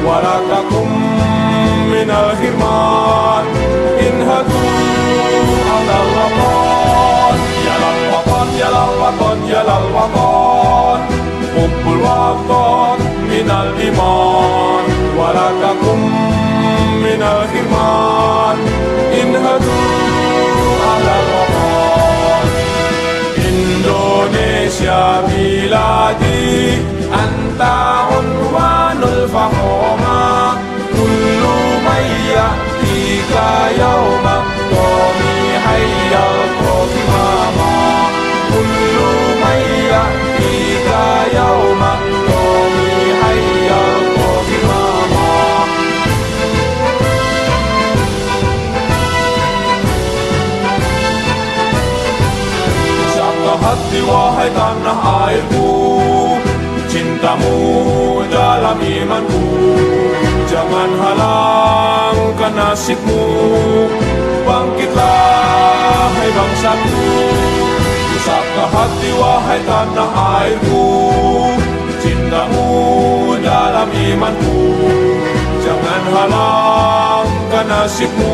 ولكم من الحرمان انهضوا على الوطن يا للوطن يا للوطن يا للوطن حب الوطن من الإيمان ولكم من الحرمان انهضوا على الوطن Indonesia biladi anta unwanul fahoma kullu mayya tika yauma qawmi hayyal qawmama kullu mayya tika yauma qawmi hayyal qawmama Satu hati wahai tanah airku cintamu dalam imanku jangan halangkan nasibmu bangkitlah hai bangsaku usapkah hati wahai tanah airku cintamu dalam imanku jangan halangkan nasibmu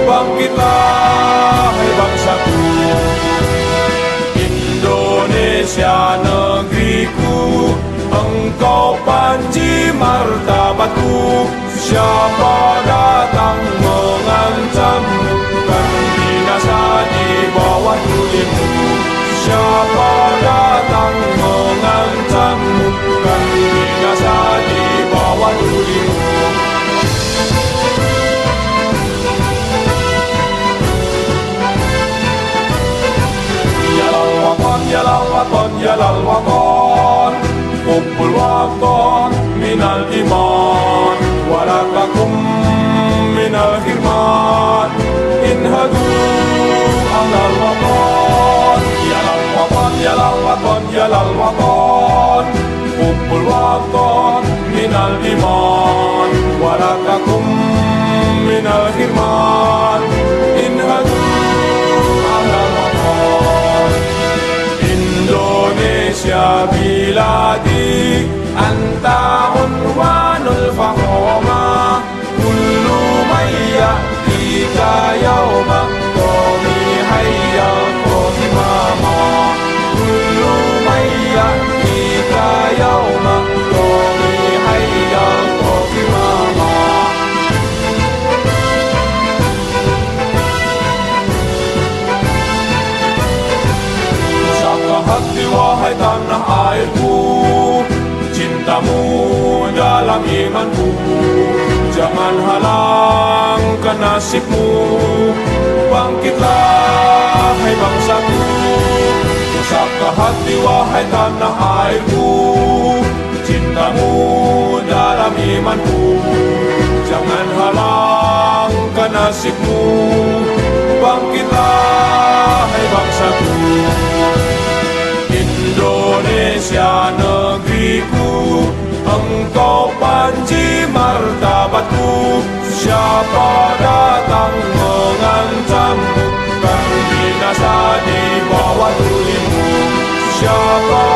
bangkitlah hai bangsaku Indonesia negeriku engkau panji martabatku siapa datang mengancammu kan binasa di bawah tulimu siapa datang mengancammu kan binasa di bawah tulimu يا للوطن يا للوطن حب الوطن من الإيمان ولكم من الحرمان انهضوا على الوطن يا للوطن يا للوطن يا للوطن حب الوطن من الإيمان ولكم من الحرمان انهضوا على الوطن Indonesia biladi anta unwanul fahoma kullu mayya tika yauma qawmi hayyal qawmama kullu mayya tika yauma qawmi hayyal qawmama hati wahai tanah airku cintamu dalam imanku jangan halangkan nasibmu bangkitlah hai bangsaku usapkah hati wahai tanah airku cintamu dalam imanku jangan halangkan nasibmu bangkitlah hai bangsaku Indonesia negeriku engkau panji martabatku siapa datang mengancammu kan binasa di bawah tulimu siapa